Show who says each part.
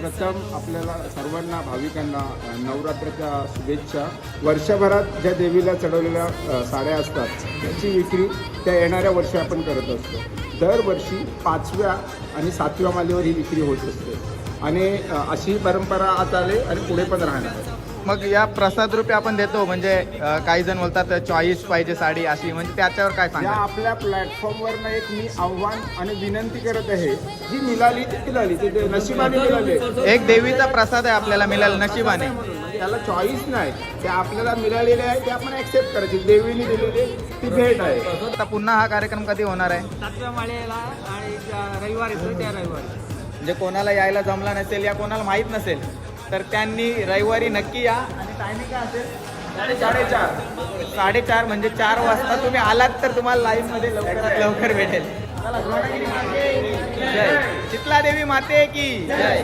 Speaker 1: प्रथम आपल्याला सर्वांना भाविकांना नवरात्राच्या शुभेच्छा. वर्षभरात ज्या देवीला चढवलेल्या साड्या असतात त्याची विक्री त्या येणाऱ्या वर्षी आपण करत असतो. दरवर्षी 5व्या आणि 7व्या मालेवर ही विक्री होत असते आणि अशी परंपरा आता आली आणि पुढे पण राहणार.
Speaker 2: मग या प्रसाद रूपी आपण देतो म्हणजे काही जण बोलतात चॉईस पाहिजे साडी अशी, म्हणजे त्याच्यावर काय
Speaker 1: या
Speaker 2: सांगा?
Speaker 1: आपल्या प्लॅटफॉर्मवरनं एक मी आव्हान आणि विनंती करत आहे, जी मिळाली ती मिळाली, ते नशिबाने मिळाले.
Speaker 2: एक देवीचा प्रसाद आहे आपल्याला मिळाला नशिबाने,
Speaker 1: त्याला चॉईस नाही, ते आपल्याला मिळालेले आहे ते आपण ऍक्सेप्ट करायची. देवीने दिलेली ती भेट आहे.
Speaker 2: आता पुन्हा हा कार्यक्रम कधी होणार आहे?
Speaker 3: 7व्या माळेला आणि रविवार येतो त्या रविवारी.
Speaker 2: म्हणजे कोणाला यायला जमला नसेल या कोणाला माहीत नसेल तर त्यांनी रविवारी नक्की या. आणि टायमिंग काय असेल? 4:30 म्हणजे 4 वाजता तुम्ही आलात तर तुम्हाला लाईव्हमध्ये लवकरात लवकर भेटेल. चला, द्रोणगिरी माते की जय. चितला देवी माते की जय.